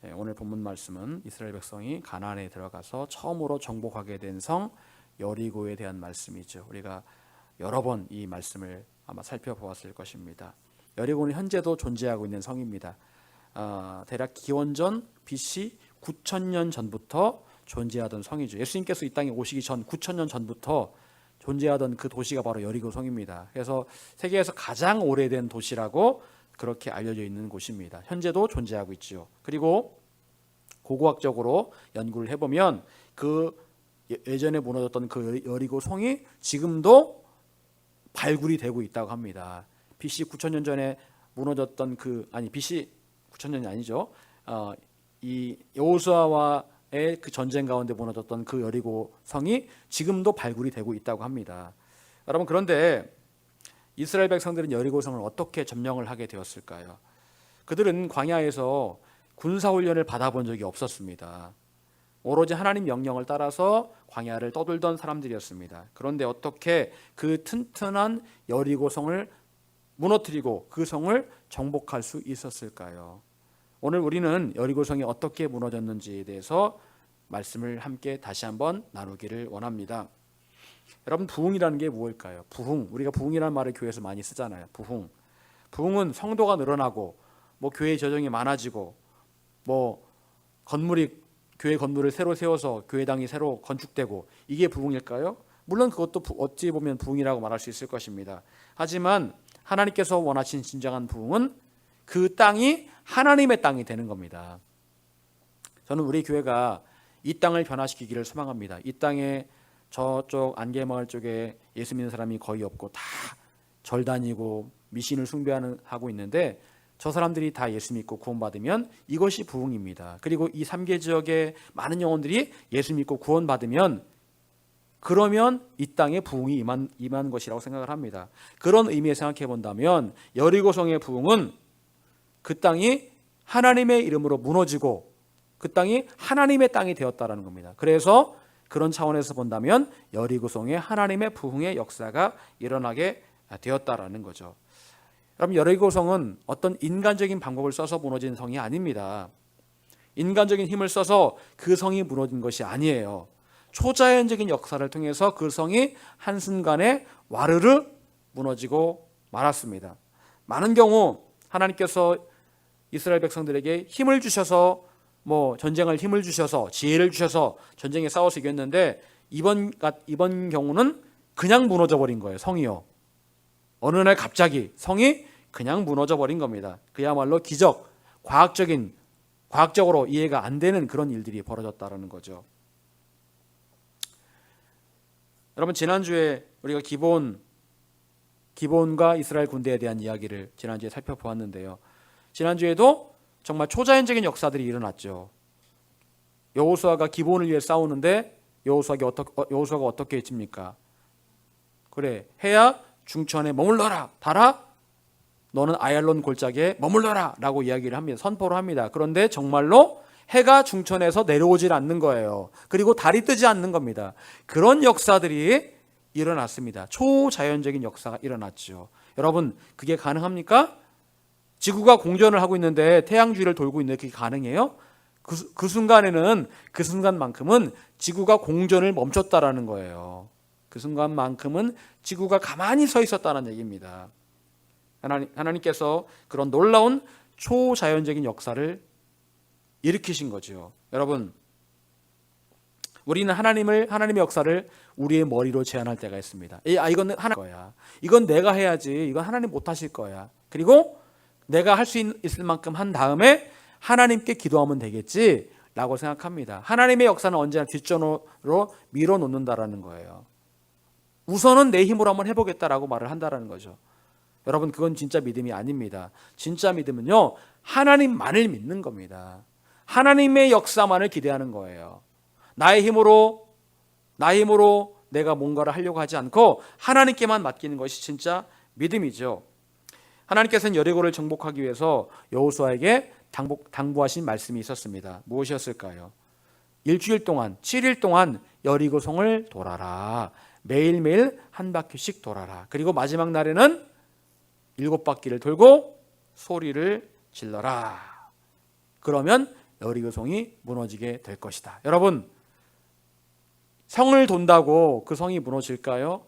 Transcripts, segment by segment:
오늘 본문 말씀은 이스라엘 백성이 가나안에 들어가서 처음으로 정복하게 된 성 여리고에 대한 말씀이죠. 우리가 여러 번 이 말씀을 아마 살펴보았을 것입니다. 여리고는 현재도 존재하고 있는 성입니다. 대략 기원전 BC 9,000년 전부터 존재하던 성이죠. 예수님께서 이 땅에 오시기 전 9,000년 전부터 존재하던 그 도시가 바로 여리고 성입니다. 그래서 세계에서 가장 오래된 도시라고 그렇게 알려져 있는 곳입니다. 현재도 존재하고 있죠. 그리고 고고학적으로 연구를 해보면 그 예전에 무너졌던 그 여리고 성이 지금도 발굴이 되고 있다고 합니다. BC 9,000년 전에 무너졌던 BC 9,000년이 아니죠. 이 여호수아와의 그 전쟁 가운데 무너졌던 그 여리고 성이 지금도 발굴이 되고 있다고 합니다. 여러분, 그런데 이스라엘 백성들은 여리고 성을 어떻게 점령을 하게 되었을까요? 그들은 광야에서 군사훈련을 받아본 적이 없었습니다. 오로지 하나님 명령을 따라서 광야를 떠돌던 사람들이었습니다. 그런데 어떻게 그 튼튼한 여리고 성을 무너뜨리고 그 성을 정복할 수 있었을까요? 오늘 우리는 여리고 성이 어떻게 무너졌는지에 대해서 말씀을 함께 다시 한번 나누기를 원합니다. 여러분, 부흥이라는 게 무엇일까요? 부흥, 우리가 부흥이라는 말을 교회에서 많이 쓰잖아요. 부흥은 성도가 늘어나고 교회 재정이 많아지고 교회 건물을 새로 세워서 교회당이 새로 건축되고, 이게 부흥일까요? 물론 그것도 어찌 보면 부흥이라고 말할 수 있을 것입니다. 하지만 하나님께서 원하신 진정한 부흥은 그 땅이 하나님의 땅이 되는 겁니다. 저는 우리 교회가 이 땅을 변화시키기를 소망합니다. 이 땅에 저쪽 안개마을 쪽에 예수 믿는 사람이 거의 없고 다 절 다니고 미신을 숭배하고 있는데, 저 사람들이 다 예수 믿고 구원받으면 이것이 부흥입니다. 그리고 이 3개 지역의 많은 영혼들이 예수 믿고 구원받으면, 그러면 이 땅에 부흥이 임한 것이라고 생각을 합니다. 그런 의미에 생각해 본다면 여리고성의 부흥은 그 땅이 하나님의 이름으로 무너지고 그 땅이 하나님의 땅이 되었다라는 겁니다. 그래서 그런 차원에서 본다면 여리고성에 하나님의 부흥의 역사가 일어나게 되었다라는 거죠. 여러분, 여리고성은 어떤 인간적인 방법을 써서 무너진 성이 아닙니다. 인간적인 힘을 써서 그 성이 무너진 것이 아니에요. 초자연적인 역사를 통해서 그 성이 한순간에 와르르 무너지고 말았습니다. 많은 경우 하나님께서 이스라엘 백성들에게 힘을 주셔서 전쟁할 힘을 주셔서 지혜를 주셔서 전쟁에 싸워서 이겼는데, 이번 경우는 그냥 무너져 버린 거예요. 성이요. 어느 날 갑자기 성이 그냥 무너져 버린 겁니다. 그야말로 기적, 과학적으로 이해가 안 되는 그런 일들이 벌어졌다는 거죠. 여러분, 지난주에 우리가 기본과 이스라엘 군대에 대한 이야기를 지난주에 살펴보았는데요. 지난주에도 정말 초자연적인 역사들이 일어났죠. 여호수아가 기본을 위해 싸우는데 여호수아가 어떻게 했습니까? 그래, 해야 중천에 머물러라, 달아 너는 아얄론 골짜기에 머물러라 라고 이야기를 합니다. 선포를 합니다. 그런데 정말로 해가 중천에서 내려오질 않는 거예요. 그리고 달이 뜨지 않는 겁니다. 그런 역사들이 일어났습니다. 초자연적인 역사가 일어났죠. 여러분, 그게 가능합니까? 지구가 공전을 하고 있는데 태양 주위를 돌고 있는데 그게 가능해요? 그 순간만큼은 지구가 공전을 멈췄다라는 거예요. 그 순간만큼은 지구가 가만히 서 있었다는 얘기입니다. 하나님께서 그런 놀라운 초자연적인 역사를 일으키신 거죠. 여러분, 우리는 하나님의 역사를 우리의 머리로 제한할 때가 있습니다. 이건 하나님 거야. 이건 내가 해야지. 이건 하나님 못 하실 거야. 그리고 내가 할 수 있을 만큼 한 다음에 하나님께 기도하면 되겠지 라고 생각합니다. 하나님의 역사는 언제나 뒷전으로 밀어놓는다라는 거예요. 우선은 내 힘으로 한번 해보겠다라고 말을 한다라는 거죠. 여러분, 그건 진짜 믿음이 아닙니다. 진짜 믿음은요, 하나님만을 믿는 겁니다. 하나님의 역사만을 기대하는 거예요. 나의 힘으로 내가 뭔가를 하려고 하지 않고 하나님께만 맡기는 것이 진짜 믿음이죠. 하나님께서는 여리고를 정복하기 위해서 여호수아에게 당부하신 말씀이 있었습니다. 무엇이었을까요? 일주일 동안, 7일 동안 여리고성을 돌아라. 매일매일 한 바퀴씩 돌아라. 그리고 마지막 날에는 7바퀴를 돌고 소리를 질러라. 그러면 여리고성이 무너지게 될 것이다. 여러분, 성을 돈다고 그 성이 무너질까요?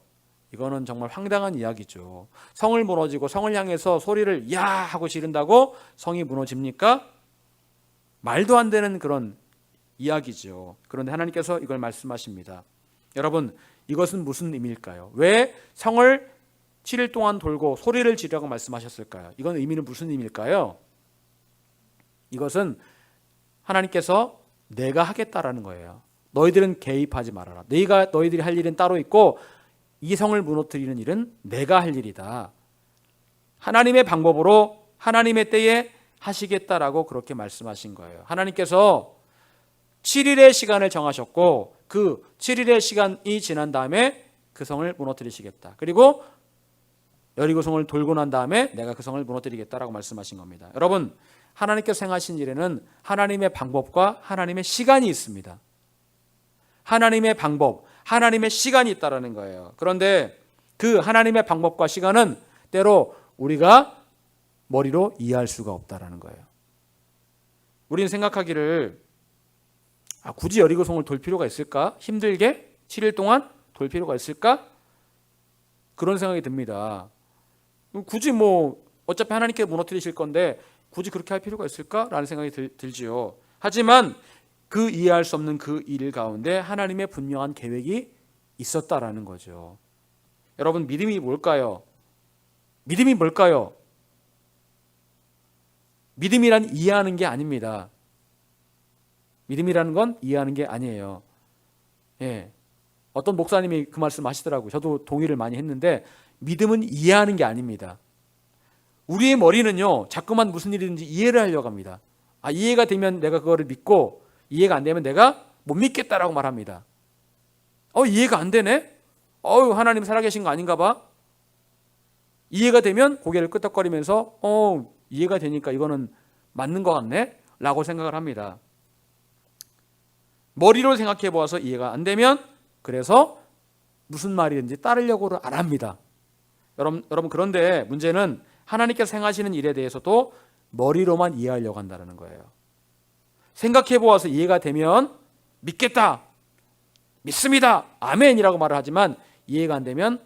이거는 정말 황당한 이야기죠. 성을 무너지고 성을 향해서 소리를 야 하고 지른다고 성이 무너집니까? 말도 안 되는 그런 이야기죠. 그런데 하나님께서 이걸 말씀하십니다. 여러분, 이것은 무슨 의미일까요? 왜 성을 7일 동안 돌고 소리를 지르라고 말씀하셨을까요? 이건 의미는 무슨 의미일까요? 이것은 하나님께서 내가 하겠다라는 거예요. 너희들은 개입하지 말아라. 너희들이 할 일은 따로 있고 이 성을 무너뜨리는 일은 내가 할 일이다. 하나님의 방법으로 하나님의 때에 하시겠다라고 그렇게 말씀하신 거예요. 하나님께서 7일의 시간을 정하셨고 그 7일의 시간이 지난 다음에 그 성을 무너뜨리시겠다. 그리고 여리고성을 돌고 난 다음에 내가 그 성을 무너뜨리겠다라고 말씀하신 겁니다. 여러분, 하나님께서 행하신 일에는 하나님의 방법과 하나님의 시간이 있습니다. 하나님의 방법, 하나님의 시간이 있다라는 거예요. 그런데 그 하나님의 방법과 시간은 때로 우리가 머리로 이해할 수가 없다라는 거예요. 우리는 생각하기를 굳이 여리고성을 돌 필요가 있을까? 힘들게 7일 동안 돌 필요가 있을까? 그런 생각이 듭니다. 굳이 어차피 하나님께 무너뜨리실 건데 굳이 그렇게 할 필요가 있을까? 라는 생각이 들지요. 하지만 그 이해할 수 없는 그 일 가운데 하나님의 분명한 계획이 있었다라는 거죠. 여러분, 믿음이 뭘까요? 믿음이 뭘까요? 믿음이란 이해하는 게 아닙니다. 믿음이라는 건 이해하는 게 아니에요. 어떤 목사님이 그 말씀 하시더라고요. 저도 동의를 많이 했는데 믿음은 이해하는 게 아닙니다. 우리의 머리는요, 자꾸만 무슨 일이든지 이해를 하려고 합니다. 이해가 되면 내가 그거를 믿고 이해가 안 되면 내가 못 믿겠다라고 말합니다. 이해가 안 되네? 하나님 살아계신 거 아닌가 봐? 이해가 되면 고개를 끄덕거리면서 이해가 되니까 이거는 맞는 것 같네? 라고 생각을 합니다. 머리로 생각해 보아서 이해가 안 되면 그래서 무슨 말이든지 따르려고 안 합니다. 여러분 그런데 문제는 하나님께서 행하시는 일에 대해서도 머리로만 이해하려고 한다는 거예요. 생각해 보아서 이해가 되면 믿겠다, 믿습니다, 아멘이라고 말을 하지만 이해가 안 되면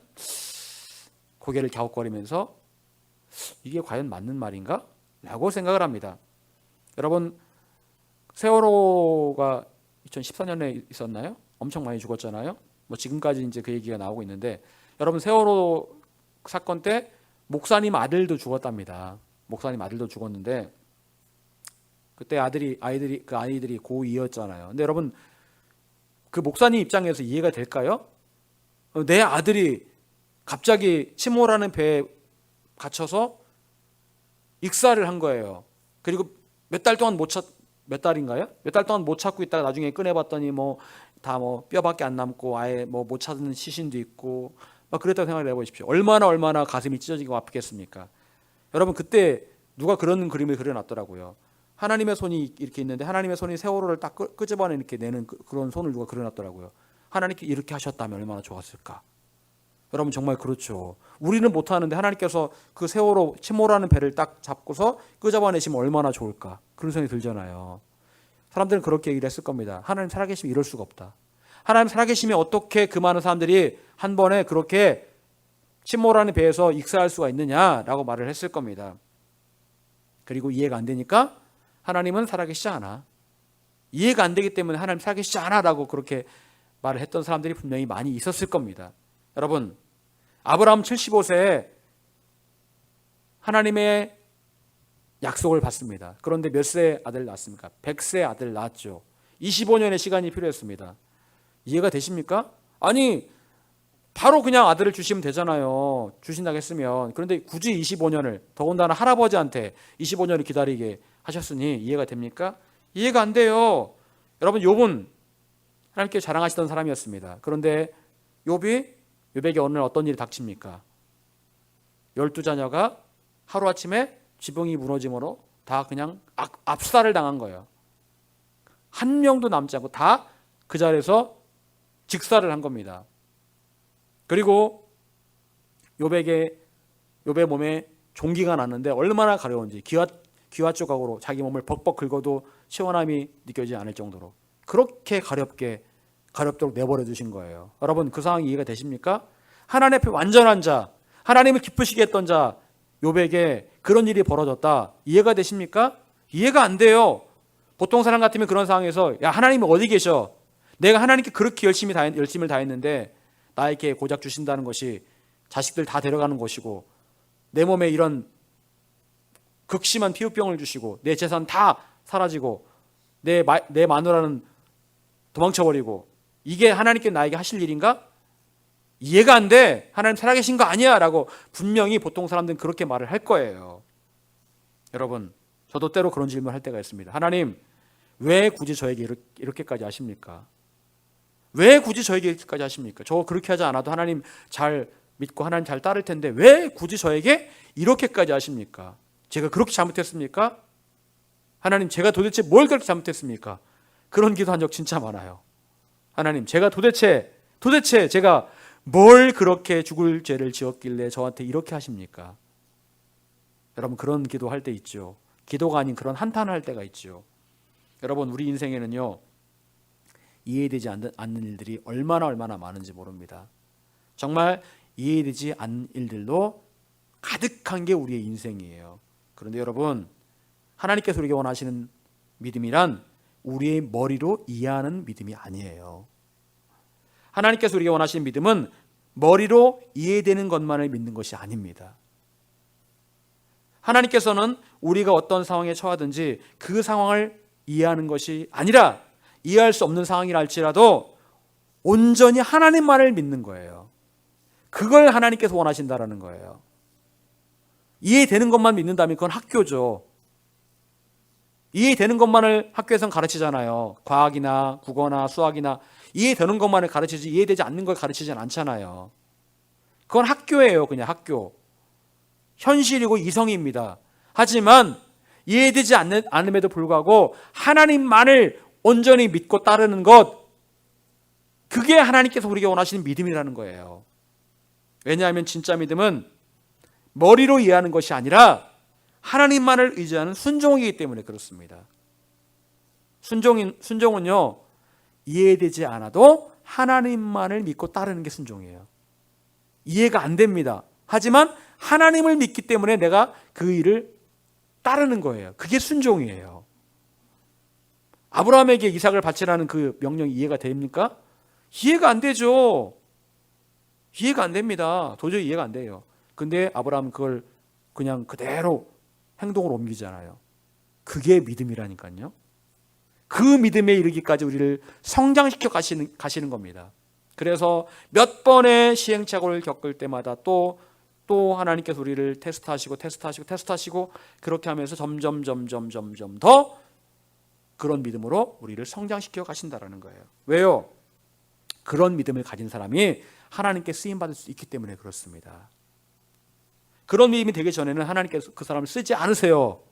고개를 갸웃거리면서 이게 과연 맞는 말인가? 라고 생각을 합니다. 여러분, 세월호가 2014년에 있었나요? 엄청 많이 죽었잖아요. 지금까지 이제 그 얘기가 나오고 있는데, 여러분, 세월호 사건 때 목사님 아들도 죽었답니다. 목사님 아들도 죽었는데 그때 아이들이 고2였잖아요. 근데 여러분, 그 목사님 입장에서 이해가 될까요? 내 아들이 갑자기 침몰하는 배에 갇혀서 익사를 한 거예요. 그리고 몇 달 동안 몇 달인가요? 몇 달 동안 못 찾고 있다가 나중에 꺼내봤더니 다 뼈밖에 안 남고 아예 못 찾는 시신도 있고 막 그랬다고 생각을 해보십시오. 얼마나 가슴이 찢어지고 아프겠습니까? 여러분, 그때 누가 그런 그림을 그려놨더라고요. 하나님의 손이 이렇게 있는데 하나님의 손이 세월호를 딱 끄집어내 이렇게 내는 그런 손을 누가 그려놨더라고요. 하나님께 이렇게 하셨다면 얼마나 좋았을까? 여러분, 정말 그렇죠. 우리는 못하는데 하나님께서 그 세월호 침몰하는 배를 딱 잡고서 끄집어내시면 얼마나 좋을까? 그런 생각이 들잖아요. 사람들은 그렇게 얘기를 했을 겁니다. 하나님 살아계시면 이럴 수가 없다. 하나님 살아계시면 어떻게 그 많은 사람들이 한 번에 그렇게 침몰하는 배에서 익사할 수가 있느냐라고 말을 했을 겁니다. 그리고 이해가 안 되니까 하나님은 살아계시지 않아. 이해가 안 되기 때문에 하나님 살아계시지 않아라고 그렇게 말을 했던 사람들이 분명히 많이 있었을 겁니다. 여러분, 아브라함 75세에 하나님의 약속을 받습니다. 그런데 몇 세 아들 낳았습니까? 100세 아들 낳았죠. 25년의 시간이 필요했습니다. 이해가 되십니까? 아니, 바로 그냥 아들을 주시면 되잖아요. 주신다고 했으면. 그런데 굳이 25년을, 더군다나 할아버지한테 25년을 기다리게 하셨으니 이해가 됩니까? 이해가 안 돼요. 여러분, 욥은 하나님께 자랑하시던 사람이었습니다. 그런데 욥에게 어느 날 어떤 일이 닥칩니까? 12자녀가 하루아침에 지붕이 무너짐으로 다 그냥 압살을 당한 거예요. 한 명도 남지 않고 다 그 자리에서 직사를 한 겁니다. 그리고 욥의 몸에 종기가 났는데 얼마나 가려운지 기와 조각으로 자기 몸을 벅벅 긁어도 시원함이 느껴지지 않을 정도로 그렇게 가렵도록 내버려 두신 거예요. 여러분 그 상황이 이해가 되십니까? 하나님 앞에 완전한 자, 하나님을 기쁘시게 했던 자 욥에게 그런 일이 벌어졌다. 이해가 되십니까? 이해가 안 돼요. 보통 사람 같으면 그런 상황에서 야 하나님이 어디 계셔? 내가 하나님께 그렇게 열심을 다했는데 나에게 고작 주신다는 것이 자식들 다 데려가는 것이고 내 몸에 이런 극심한 피부병을 주시고 내 재산 다 사라지고 내 마누라는 도망쳐버리고 이게 하나님께 나에게 하실 일인가? 이해가 안 돼. 하나님 살아계신 거 아니야 라고 분명히 보통 사람들은 그렇게 말을 할 거예요. 여러분 저도 때로 그런 질문을 할 때가 있습니다. 하나님 왜 굳이 저에게 이렇게까지 하십니까? 왜 굳이 저에게 이렇게까지 하십니까? 저 그렇게 하지 않아도 하나님 잘 믿고 하나님 잘 따를 텐데 왜 굳이 저에게 이렇게까지 하십니까? 제가 그렇게 잘못했습니까? 하나님 제가 도대체 뭘 그렇게 잘못했습니까? 그런 기도한 적 진짜 많아요. 하나님 제가 도대체 제가 뭘 그렇게 죽을 죄를 지었길래 저한테 이렇게 하십니까? 여러분 그런 기도할 때 있죠. 기도가 아닌 그런 한탄을 할 때가 있죠. 여러분 우리 인생에는요 이해되지 않는 일들이 얼마나 많은지 모릅니다. 정말 이해되지 않는 일들로 가득한 게 우리의 인생이에요. 그런데 여러분 하나님께서 우리에게 원하시는 믿음이란 우리의 머리로 이해하는 믿음이 아니에요. 하나님께서 우리에게 원하시는 믿음은 머리로 이해되는 것만을 믿는 것이 아닙니다. 하나님께서는 우리가 어떤 상황에 처하든지 그 상황을 이해하는 것이 아니라 이해할 수 없는 상황이라 할지라도 온전히 하나님만을 믿는 거예요. 그걸 하나님께서 원하신다라는 거예요. 이해되는 것만 믿는다면 그건 학교죠. 이해되는 것만을 학교에서는 가르치잖아요. 과학이나 국어나 수학이나 이해되는 것만을 가르치지 이해되지 않는 걸 가르치진 않잖아요. 그건 학교예요. 그냥 학교. 현실이고 이성입니다. 하지만 이해되지 않음에도 불구하고 하나님만을 온전히 믿고 따르는 것, 그게 하나님께서 우리에게 원하시는 믿음이라는 거예요. 왜냐하면 진짜 믿음은 머리로 이해하는 것이 아니라 하나님만을 의지하는 순종이기 때문에 그렇습니다. 순종은요 이해되지 않아도 하나님만을 믿고 따르는 게 순종이에요. 이해가 안 됩니다. 하지만 하나님을 믿기 때문에 내가 그 일을 따르는 거예요. 그게 순종이에요. 아브라함에게 이삭을 바치라는 그 명령이 이해가 됩니까? 이해가 안 되죠. 이해가 안 됩니다. 도저히 이해가 안 돼요. 근데 아브라함은 그걸 그냥 그대로 행동으로 옮기잖아요. 그게 믿음이라니까요. 그 믿음에 이르기까지 우리를 성장시켜 가시는 겁니다. 그래서 몇 번의 시행착오를 겪을 때마다 또 하나님께서 우리를 테스트하시고 그렇게 하면서 점점 더 그런 믿음으로 우리를 성장시켜 가신다라는 거예요. 왜요? 그런 믿음을 가진 사람이 하나님께 쓰임받을 수 있기 때문에 그렇습니다. 그런 믿음이 되기 전에는 하나님께서 그 사람을 쓰지 않으세요.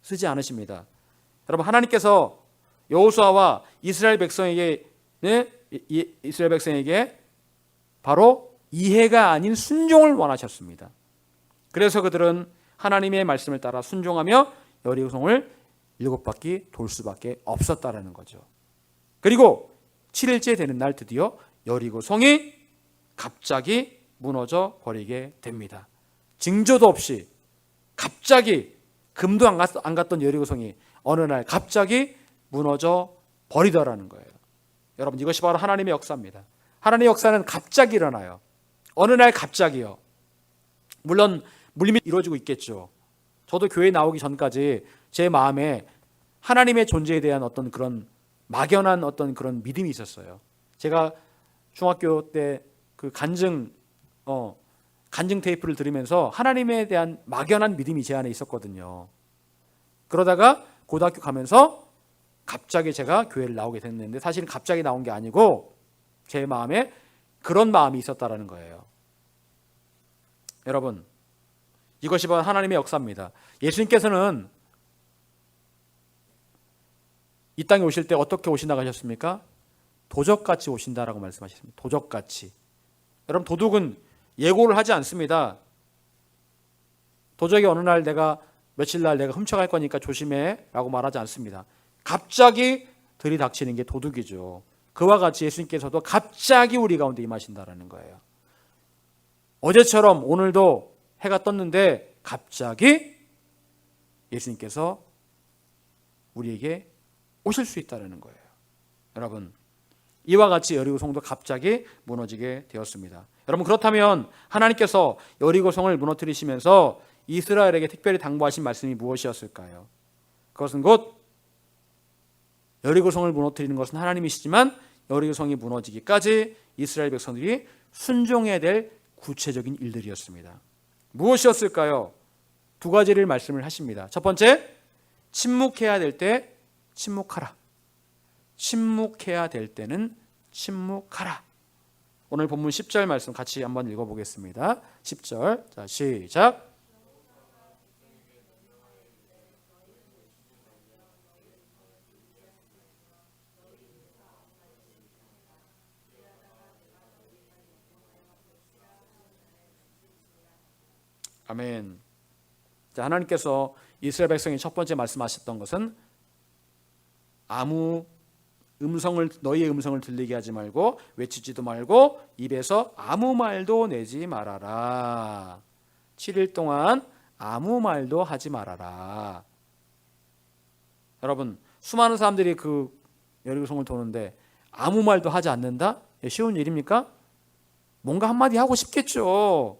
쓰지 않으십니다. 여러분 하나님께서 여호수아와 이스라엘 백성에게 바로 이해가 아닌 순종을 원하셨습니다. 그래서 그들은 하나님의 말씀을 따라 순종하며 여리고성을 7바퀴 돌 수밖에 없었다라는 거죠. 그리고 7일째 되는 날 드디어 여리고성이 갑자기 무너져 버리게 됩니다. 징조도 없이 갑자기 금도 안 갔던 여리고성이 어느 날 갑자기 무너져 버리더라는 거예요. 여러분 이것이 바로 하나님의 역사입니다. 하나님의 역사는 갑자기 일어나요. 어느 날 갑자기요. 물론 물림이 이루어지고 있겠죠. 저도 교회 나오기 전까지 제 마음에 하나님의 존재에 대한 어떤 그런 막연한 어떤 그런 믿음이 있었어요. 제가 중학교 때 그 간증 테이프를 들으면서 하나님에 대한 막연한 믿음이 제 안에 있었거든요. 그러다가 고등학교 가면서 갑자기 제가 교회를 나오게 됐는데 사실은 갑자기 나온 게 아니고 제 마음에 그런 마음이 있었다라는 거예요. 여러분 이것이 바로 하나님의 역사입니다. 예수님께서는 이 땅에 오실 때 어떻게 오신다고 하셨습니까? 도적같이 오신다라고 말씀하셨습니다. 도적같이. 여러분 도둑은 예고를 하지 않습니다. 도적이 어느 날 내가 며칠 날 내가 훔쳐갈 거니까 조심해 라고 말하지 않습니다. 갑자기 들이닥치는 게 도둑이죠. 그와 같이 예수님께서도 갑자기 우리 가운데 임하신다라는 거예요. 어제처럼 오늘도 해가 떴는데 갑자기 예수님께서 우리에게 오실 수 있다는 거예요. 여러분, 이와 같이 여리고성도 갑자기 무너지게 되었습니다. 여러분, 그렇다면 하나님께서 여리고성을 무너뜨리시면서 이스라엘에게 특별히 당부하신 말씀이 무엇이었을까요? 그것은 곧 여리고성을 무너뜨리는 것은 하나님이시지만 여리고성이 무너지기까지 이스라엘 백성들이 순종해야 될 구체적인 일들이었습니다. 무엇이었을까요? 두 가지를 말씀을 하십니다. 첫 번째, 침묵해야 될 때 침묵하라. 침묵해야 될 때는 침묵하라. 오늘 본문 10절 말씀 같이 한번 읽어보겠습니다. 10절, 자, 시작. 아멘. 자, 하나님께서 이스라엘 백성이 첫 번째 말씀하셨던 것은 아무 너희의 음성을 들리게 하지 말고 외치지도 말고 입에서 아무 말도 내지 말아라. 7일 동안 아무 말도 하지 말아라. 여러분, 수많은 사람들이 그 여리고성을 도는데 아무 말도 하지 않는다? 쉬운 일입니까? 뭔가 한마디 하고 싶겠죠.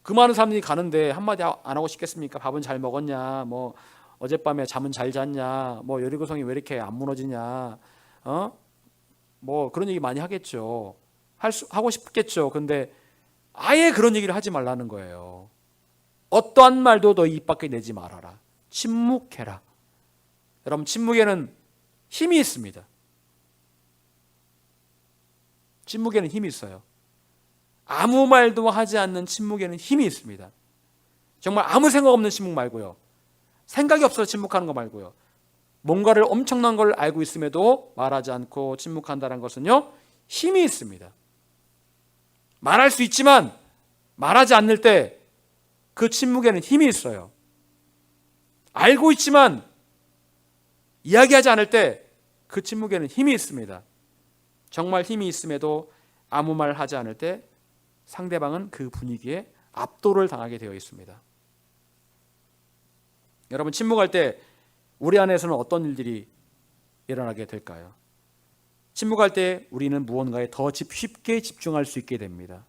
그 많은 사람들이 가는데 한마디 안 하고 싶겠습니까? 밥은 잘 먹었냐? 뭐 어젯밤에 잠은 잘 잤냐? 뭐 여리고성이 왜 이렇게 안 무너지냐? 뭐 그런 얘기 많이 하겠죠. 하고 싶겠죠. 근데 아예 그런 얘기를 하지 말라는 거예요. 어떠한 말도 너희 입 밖에 내지 말아라. 침묵해라. 여러분, 침묵에는 힘이 있습니다. 침묵에는 힘이 있어요. 아무 말도 하지 않는 침묵에는 힘이 있습니다. 정말 아무 생각 없는 침묵 말고요. 생각이 없어서 침묵하는 거 말고요. 뭔가를 엄청난 걸 알고 있음에도 말하지 않고 침묵한다는 것은요, 힘이 있습니다. 말할 수 있지만 말하지 않을 때 그 침묵에는 힘이 있어요. 알고 있지만 이야기하지 않을 때 그 침묵에는 힘이 있습니다. 정말 힘이 있음에도 아무 말 하지 않을 때 상대방은 그 분위기에 압도를 당하게 되어 있습니다. 여러분, 침묵할 때 우리 안에서는 어떤 일들이 일어나게 될까요? 침묵할 때 우리는 무언가에 더 쉽게 집중할 수 있게 됩니다.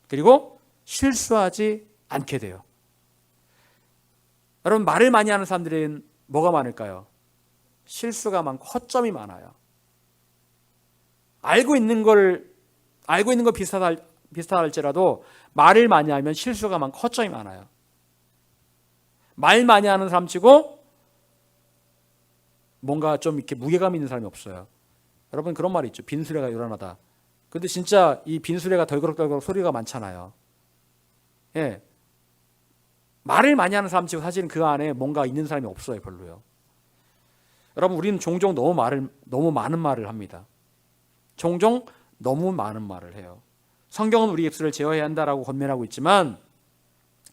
그리고 실수하지 않게 돼요. 여러분, 말을 많이 하는 사람들은 뭐가 많을까요? 실수가 많고 허점이 많아요. 알고 있는 거 비슷할지라도 말을 많이 하면 실수가 많고 허점이 많아요. 말 많이 하는 사람 치고 뭔가 좀 이렇게 무게감 있는 사람이 없어요. 여러분, 그런 말이 있죠. 빈수레가 요란하다. 근데 진짜 이 빈수레가 덜그럭덜그럭 소리가 많잖아요. 예. 말을 많이 하는 사람 치고 사실은 그 안에 뭔가 있는 사람이 없어요. 별로요. 여러분, 우리는 종종 너무 많은 말을 합니다. 종종 너무 많은 말을 해요. 성경은 우리 입술을 제어해야 한다라고 권면하고 있지만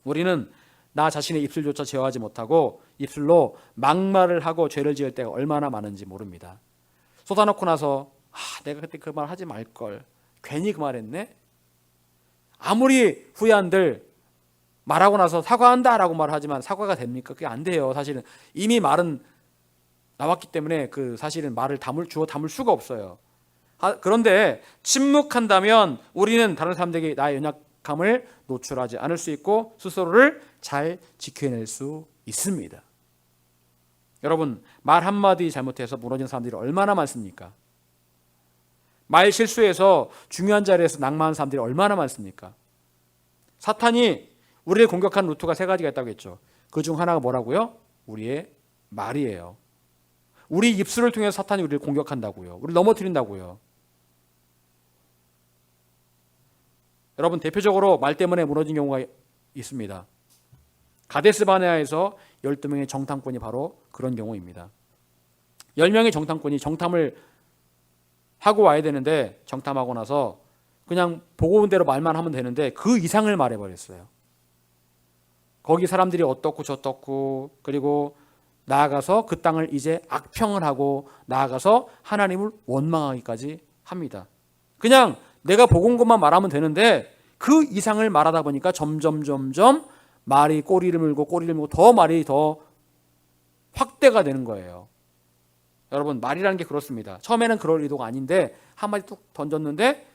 우리는 나 자신의 입술조차 제어하지 못하고 입술로 막말을 하고 죄를 지을 때가 얼마나 많은지 모릅니다. 쏟아놓고 나서 내가 그때 그 말 하지 말걸, 괜히 그 말했네. 아무리 후회한들 말하고 나서 사과한다라고 말하지만 사과가 됩니까? 그게 안 돼요. 사실은 이미 말은 나왔기 때문에 그 사실은 말을 주워 담을 수가 없어요. 그런데 침묵한다면 우리는 다른 사람들에게 나의 연약함을 노출하지 않을 수 있고 스스로를 잘 지켜낼 수 있습니다. 여러분, 말 한마디 잘못해서 무너진 사람들이 얼마나 많습니까? 말 실수해서 중요한 자리에서 낙마한 사람들이 얼마나 많습니까? 사탄이 우리를 공격하는 루트가 세 가지가 있다고 했죠. 그 중 하나가 뭐라고요? 우리의 말이에요. 우리 입술을 통해서 사탄이 우리를 공격한다고요. 우리를 넘어뜨린다고요. 여러분, 대표적으로 말 때문에 무너진 경우가 있습니다. 가데스 바네아에서 12명의 정탐꾼이 바로 그런 경우입니다. 10명의 정탐꾼이 정탐을 하고 와야 되는데 정탐하고 나서 그냥 보고 온 대로 말만 하면 되는데 그 이상을 말해버렸어요. 거기 사람들이 어떻고 저떻고, 그리고 나아가서 그 땅을 이제 악평을 하고 나아가서 하나님을 원망하기까지 합니다. 그냥 내가 보고 온 것만 말하면 되는데 그 이상을 말하다 보니까 점점 말이 꼬리를 물고 더 말이 더 확대가 되는 거예요. 여러분, 말이라는 게 그렇습니다. 처음에는 그럴 의도가 아닌데 한마디 뚝 던졌는데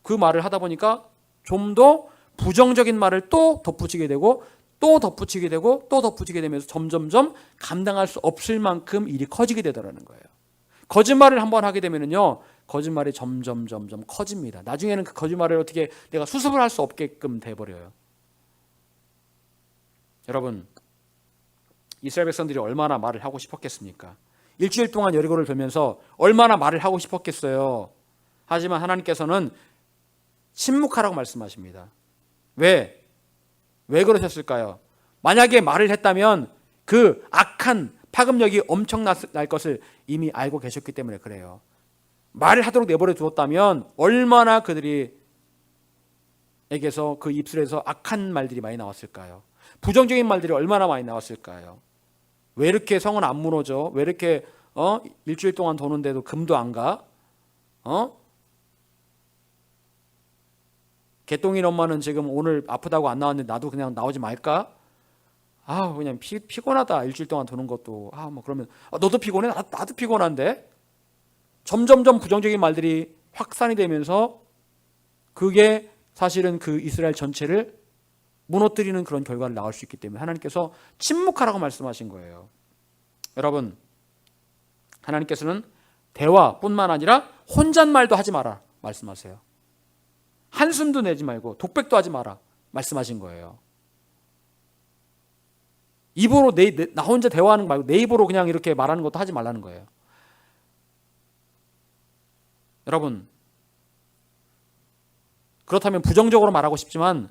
그 말을 하다 보니까 좀 더 부정적인 말을 또 덧붙이게 되고 또 덧붙이게 되고 또 덧붙이게 되면서 점점점 감당할 수 없을 만큼 일이 커지게 되더라는 거예요. 거짓말을 한번 하게 되면요, 거짓말이 점점 커집니다. 나중에는 그 거짓말을 어떻게 내가 수습을 할 수 없게끔 돼버려요. 여러분, 이스라엘 백성들이 얼마나 말을 하고 싶었겠습니까? 일주일 동안 여리고를 돌면서 얼마나 말을 하고 싶었겠어요. 하지만 하나님께서는 침묵하라고 말씀하십니다. 왜 그러셨을까요? 만약에 말을 했다면 그 악한 파급력이 엄청날 것을 이미 알고 계셨기 때문에 그래요. 말을 하도록 내버려 두었다면 얼마나 그들이 에게서 그 입술에서 악한 말들이 많이 나왔을까요? 부정적인 말들이 얼마나 많이 나왔을까요? 왜 이렇게 성은 안 무너져? 왜 이렇게 일주일 동안 도는데도 금도 안 가? 개똥인 엄마는 지금 오늘 아프다고 안 나왔는데 나도 그냥 나오지 말까? 그냥 피곤하다. 일주일 동안 도는 것도. 뭐 그러면 너도 피곤해? 나도 피곤한데? 점점점 부정적인 말들이 확산이 되면서 그게 사실은 그 이스라엘 전체를 무너뜨리는 그런 결과를 낳을 수 있기 때문에 하나님께서 침묵하라고 말씀하신 거예요. 여러분, 하나님께서는 대화뿐만 아니라 혼잣말도 하지 마라 말씀하세요. 한숨도 내지 말고 독백도 하지 마라 말씀하신 거예요. 입으로 나 혼자 대화하는 거 말고 내 입으로 그냥 이렇게 말하는 것도 하지 말라는 거예요. 여러분, 그렇다면 부정적으로 말하고 싶지만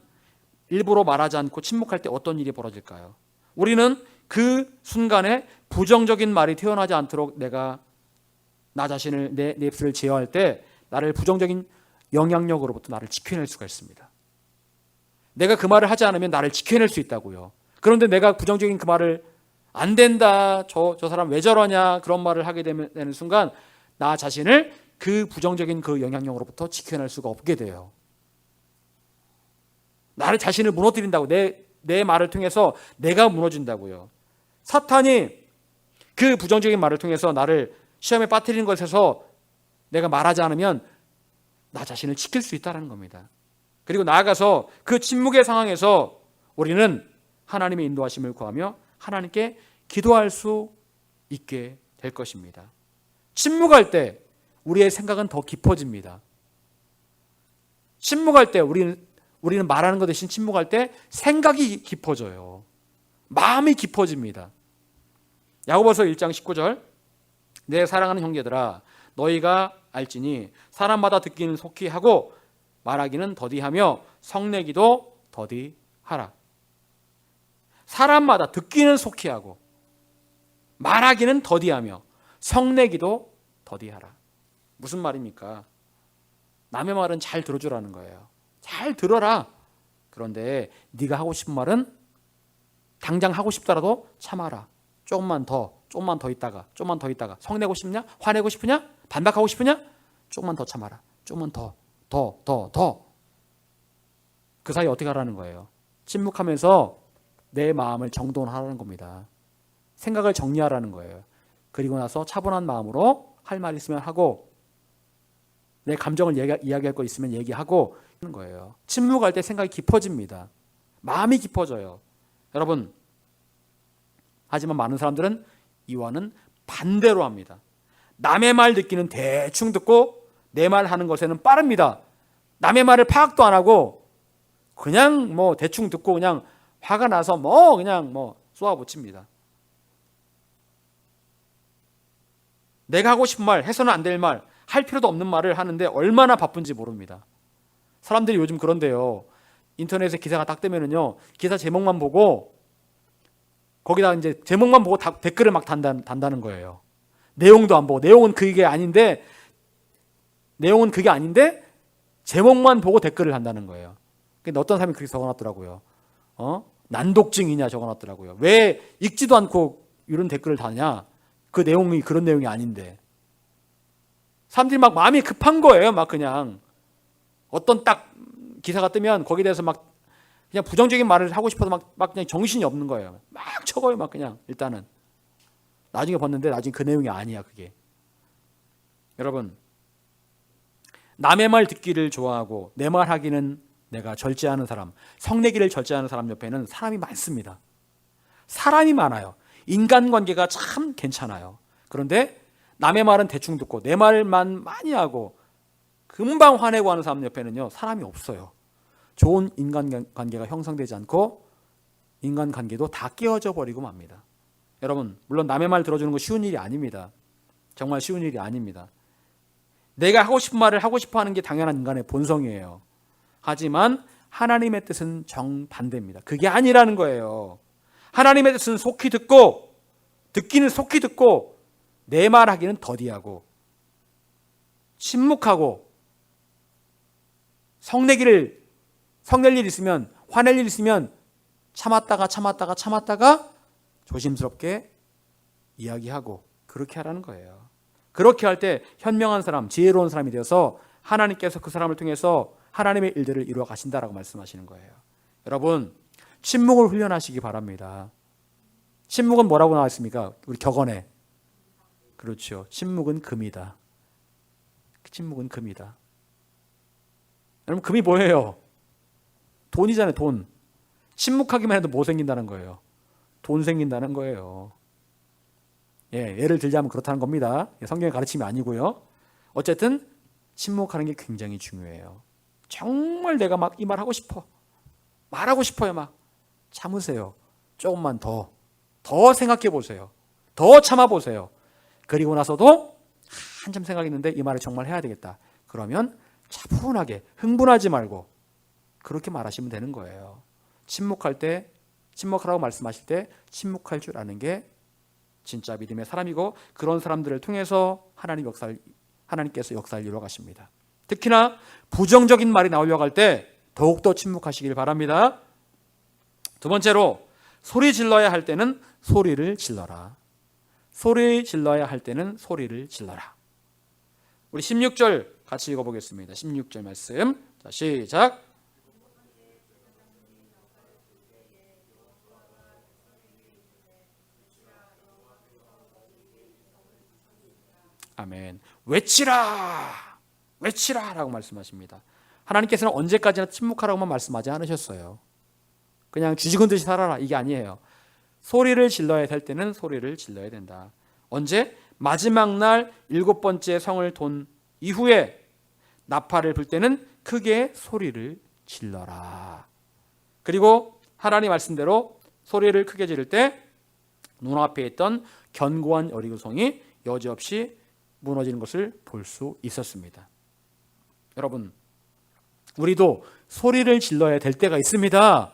일부러 말하지 않고 침묵할 때 어떤 일이 벌어질까요? 우리는 그 순간에 부정적인 말이 태어나지 않도록 내가 나 자신을 내 입술을 제어할 때 나를 부정적인 영향력으로부터 나를 지켜낼 수가 있습니다. 내가 그 말을 하지 않으면 나를 지켜낼 수 있다고요. 그런데 내가 부정적인 그 말을 안 된다, 저 사람 왜 저러냐 그런 말을 하게 되는 순간 나 자신을 그 부정적인 그 영향력으로부터 지켜낼 수가 없게 돼요. 나를 자신을 무너뜨린다고, 내 말을 통해서 내가 무너진다고요. 사탄이 그 부정적인 말을 통해서 나를 시험에 빠뜨리는 것에서 내가 말하지 않으면 나 자신을 지킬 수 있다는 겁니다. 그리고 나아가서 그 침묵의 상황에서 우리는 하나님의 인도하심을 구하며 하나님께 기도할 수 있게 될 것입니다. 침묵할 때 우리의 생각은 더 깊어집니다. 침묵할 때 우리는 말하는 것 대신 침묵할 때 생각이 깊어져요. 마음이 깊어집니다. 야고보서 1장 19절, 내 사랑하는 형제들아 너희가 알지니 사람마다 듣기는 속히 하고 말하기는 더디하며 성내기도 더디하라. 사람마다 듣기는 속히 하고 말하기는 더디하며 성내기도 더디하라. 무슨 말입니까? 남의 말은 잘 들어주라는 거예요. 잘 들어라. 그런데 네가 하고 싶은 말은 당장 하고 싶더라도 참아라. 조금만 더 있다가 성내고 싶냐? 화내고 싶으냐? 반박하고 싶으냐? 조금만 더 참아라. 조금만 더. 그 사이 어떻게 하라는 거예요? 침묵하면서 내 마음을 정돈하라는 겁니다. 생각을 정리하라는 거예요. 그리고 나서 차분한 마음으로 할 말 있으면 하고 내 감정을 이야기할 거 있으면 얘기하고 하는 거예요. 침묵할 때 생각이 깊어집니다. 마음이 깊어져요. 여러분, 하지만 많은 사람들은 이와는 반대로 합니다. 남의 말 듣기는 대충 듣고 내 말 하는 것에는 빠릅니다. 남의 말을 파악도 안 하고 그냥 대충 듣고 그냥 화가 나서 그냥 쏘아붙입니다. 내가 하고 싶은 말, 해서는 안 될 말, 할 필요도 없는 말을 하는데 얼마나 바쁜지 모릅니다. 사람들이 요즘 그런데요. 인터넷에 기사가 딱 뜨면은요, 기사 제목만 보고 거기다 이제 제목만 보고 댓글을 막 단다는 거예요. 내용도 안 보고, 내용은 그게 아닌데 제목만 보고 댓글을 한다는 거예요. 근데 어떤 사람이 그렇게 적어놨더라고요. 난독증이냐 적어놨더라고요. 왜 읽지도 않고 이런 댓글을 다냐? 그 내용이 그런 내용이 아닌데. 사람들이 막 마음이 급한 거예요. 막 그냥 어떤 딱 기사가 뜨면 거기에 대해서 막 그냥 부정적인 말을 하고 싶어서 막 그냥 정신이 없는 거예요. 막 적어요. 막 그냥 일단은. 나중에 봤는데 나중에 그 내용이 아니야 그게. 여러분, 남의 말 듣기를 좋아하고 내 말 하기는 내가 절제하는 사람, 성내기를 절제하는 사람 옆에는 사람이 많습니다. 사람이 많아요. 인간관계가 참 괜찮아요. 그런데 남의 말은 대충 듣고 내 말만 많이 하고 금방 화내고 하는 사람 옆에는요, 사람이 없어요. 좋은 인간관계가 형성되지 않고 인간관계도 다 깨어져 버리고 맙니다. 여러분, 물론 남의 말 들어주는 거 쉬운 일이 아닙니다. 정말 쉬운 일이 아닙니다. 내가 하고 싶은 말을 하고 싶어 하는 게 당연한 인간의 본성이에요. 하지만 하나님의 뜻은 정반대입니다. 그게 아니라는 거예요. 하나님의 뜻은 속히 듣고, 듣기는 속히 듣고, 내 말하기는 더디하고, 침묵하고, 성낼 일 있으면, 화낼 일 있으면 참았다가 조심스럽게 이야기하고 그렇게 하라는 거예요. 그렇게 할 때 현명한 사람, 지혜로운 사람이 되어서 하나님께서 그 사람을 통해서 하나님의 일들을 이루어 가신다라고 말씀하시는 거예요. 여러분, 침묵을 훈련하시기 바랍니다. 침묵은 뭐라고 나와 있습니까? 우리 격언에. 그렇죠. 침묵은 금이다. 침묵은 금이다. 여러분, 금이 뭐예요? 돈이잖아요, 돈. 침묵하기만 해도 뭐 생긴다는 거예요? 돈 생긴다는 거예요. 예, 예를 들자면 그렇다는 겁니다. 성경의 가르침이 아니고요. 어쨌든 침묵하는 게 굉장히 중요해요. 정말 내가 막 이 말 하고 싶어. 말하고 싶어요. 막 참으세요. 조금만 더 생각해 보세요. 더 참아 보세요. 그리고 나서도 한참 생각했는데 이 말을 정말 해야 되겠다. 그러면 차분하게 흥분하지 말고 그렇게 말하시면 되는 거예요. 침묵하라고 말씀하실 때 침묵할 줄 아는 게 진짜 믿음의 사람이고, 그런 사람들을 통해서 하나님께서 역사를 이루어 가십니다. 특히나 부정적인 말이 나오려고 할 때 더욱더 침묵하시길 바랍니다. 두 번째로, 소리 질러야 할 때는 소리를 질러라. 소리 질러야 할 때는 소리를 질러라. 우리 16절 같이 읽어보겠습니다. 16절 말씀. 자, 시작. 아멘. 외치라! 외치라! 라고 말씀하십니다. 하나님께서는 언제까지나 침묵하라고만 말씀하지 않으셨어요. 그냥 쥐죽은 듯이 살아라, 이게 아니에요. 소리를 질러야 될 때는 소리를 질러야 된다. 언제? 마지막 날 7번째 성을 돈 이후에 나팔을 불 때는 크게 소리를 질러라. 그리고 하나님 말씀대로 소리를 크게 지를 때 눈앞에 있던 견고한 여리고성이 여지없이 무너지는 것을 볼 수 있었습니다. 여러분, 우리도 소리를 질러야 될 때가 있습니다.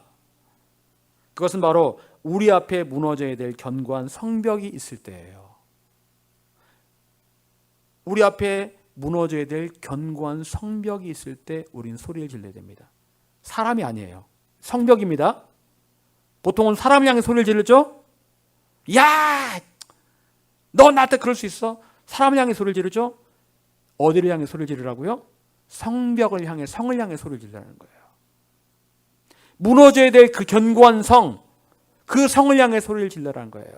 그것은 바로 우리 앞에 무너져야 될 견고한 성벽이 있을 때예요. 우리 앞에 무너져야 될 견고한 성벽이 있을 때 우리는 소리를 질러야 됩니다. 사람이 아니에요. 성벽입니다. 보통은 사람을 향해 소리를 지르죠? 야! 너 나한테 그럴 수 있어? 사람을 향해 소리를 지르죠? 어디를 향해 소리를 지르라고요? 성벽을 향해, 성을 향해 소리를 지르라는 거예요. 무너져야 될 그 견고한 성, 그 성을 향해 소리를 질러라는 거예요.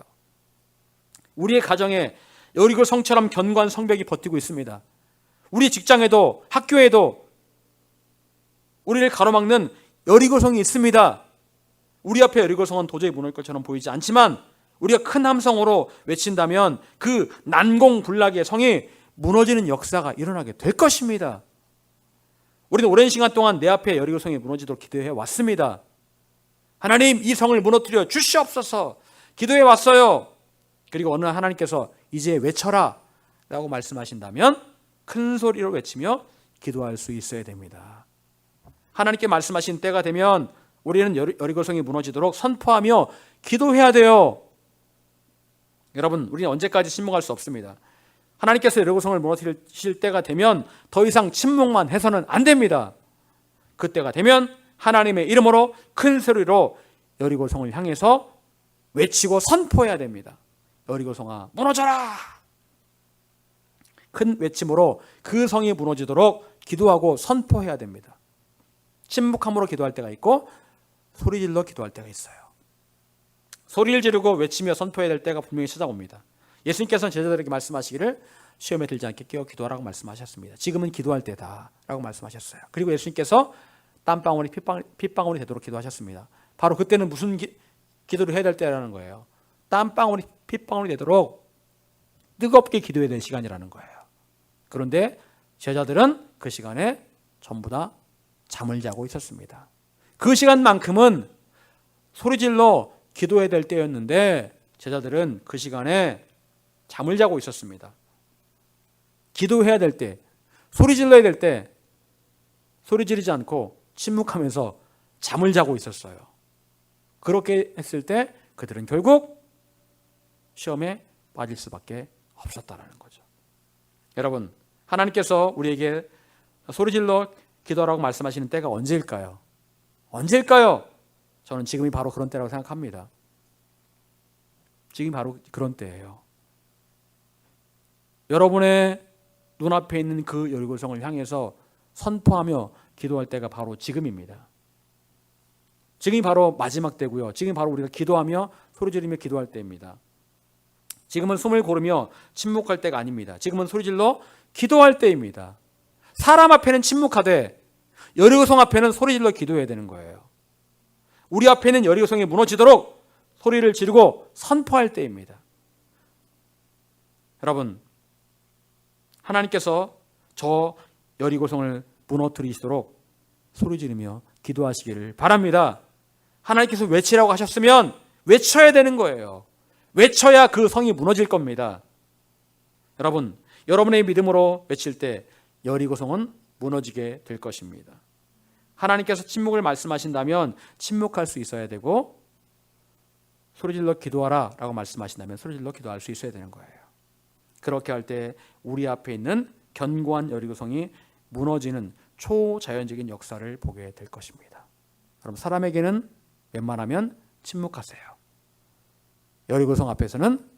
우리의 가정에 여리고 성처럼 견고한 성벽이 버티고 있습니다. 우리 직장에도 학교에도 우리를 가로막는 여리고성이 있습니다. 우리 앞에 여리고성은 도저히 무너질 것처럼 보이지 않지만 우리가 큰 함성으로 외친다면 그 난공불락의 성이 무너지는 역사가 일어나게 될 것입니다. 우리는 오랜 시간 동안 내 앞에 여리고성이 무너지도록 기도해 왔습니다. 하나님, 이 성을 무너뜨려 주시옵소서 기도해 왔어요. 그리고 어느 날 하나님께서 이제 외쳐라 라고 말씀하신다면 큰 소리로 외치며 기도할 수 있어야 됩니다. 하나님께 말씀하신 때가 되면 우리는 여리고성이 무너지도록 선포하며 기도해야 돼요. 여러분, 우리는 언제까지 침묵할 수 없습니다. 하나님께서 여리고성을 무너뜨리실 때가 되면 더 이상 침묵만 해서는 안 됩니다. 그때가 되면 하나님의 이름으로 큰 소리로 여리고성을 향해서 외치고 선포해야 됩니다. 여리고성아 무너져라! 큰 외침으로 그 성이 무너지도록 기도하고 선포해야 됩니다. 침묵함으로 기도할 때가 있고 소리질러 기도할 때가 있어요. 소리를 지르고 외치며 선포해야 될 때가 분명히 찾아옵니다. 예수님께서는 제자들에게 말씀하시기를 시험에 들지 않게 깨어 기도하라고 말씀하셨습니다. 지금은 기도할 때다 라고 말씀하셨어요. 그리고 예수님께서 땀방울이 핏방울이 되도록 기도하셨습니다. 바로 그때는 무슨 기도를 해야 될 때라는 거예요. 땀방울이 핏방울이 되도록 뜨겁게 기도해야 될 시간이라는 거예요. 그런데 제자들은 그 시간에 전부 다 잠을 자고 있었습니다. 그 시간만큼은 소리질러 기도해야 될 때였는데 제자들은 그 시간에 잠을 자고 있었습니다. 기도해야 될 때, 소리질러야 될 때 소리 지르지 않고 침묵하면서 잠을 자고 있었어요. 그렇게 했을 때 그들은 결국 시험에 빠질 수밖에 없었다는 거죠. 여러분, 하나님께서 우리에게 소리질러 기도하라고 말씀하시는 때가 언제일까요? 언제일까요? 저는 지금이 바로 그런 때라고 생각합니다. 지금이 바로 그런 때예요. 여러분의 눈앞에 있는 그 여리고성을 향해서 선포하며 기도할 때가 바로 지금입니다. 지금이 바로 마지막 때고요. 지금이 바로 우리가 기도하며 소리지르며 기도할 때입니다. 지금은 숨을 고르며 침묵할 때가 아닙니다. 지금은 소리질러 기도할 때입니다. 사람 앞에는 침묵하되 여리고성 앞에는 소리질러 기도해야 되는 거예요. 우리 앞에는 여리고성이 무너지도록 소리를 지르고 선포할 때입니다. 여러분, 하나님께서 저 여리고성을 무너뜨리시도록 소리 지르며 기도하시기를 바랍니다. 하나님께서 외치라고 하셨으면 외쳐야 되는 거예요. 외쳐야 그 성이 무너질 겁니다. 여러분, 여러분의 믿음으로 외칠 때 여리고성은 무너지게 될 것입니다. 하나님께서 침묵을 말씀하신다면 침묵할 수 있어야 되고, 소리질러 기도하라 라고 말씀하신다면 소리질러 기도할 수 있어야 되는 거예요. 그렇게 할 때 우리 앞에 있는 견고한 여리고성이 무너지는 초자연적인 역사를 보게 될 것입니다. 그럼 사람에게는 웬만하면 침묵하세요. 여리고성 앞에서는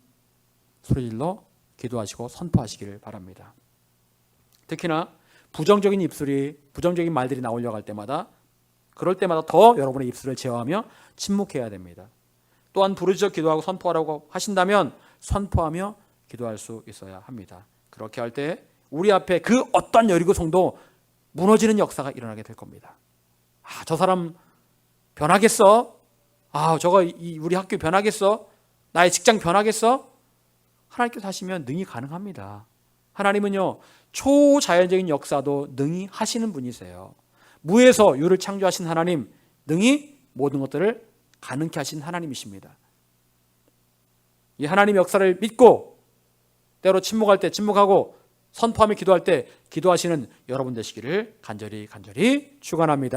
소리질러 기도하시고 선포하시기를 바랍니다. 특히나 부정적인 말들이 나오려고 할 때마다, 그럴 때마다 더 여러분의 입술을 제어하며 침묵해야 됩니다. 또한 부르짖어 기도하고 선포하라고 하신다면 선포하며 기도할 수 있어야 합니다. 그렇게 할 때 우리 앞에 그 어떤 여리고성도 무너지는 역사가 일어나게 될 겁니다. 저 사람 변하겠어? 저거 우리 학교 변하겠어? 나의 직장 변하겠어? 하나님께서 하시면 능히 가능합니다. 하나님은요, 초자연적인 역사도 능히 하시는 분이세요. 무에서 유를 창조하신 하나님, 능히 모든 것들을 가능케 하신 하나님이십니다. 이 하나님의 역사를 믿고 때로 침묵할 때 침묵하고 선포하며 기도할 때 기도하시는 여러분 되시기를 간절히 축원합니다.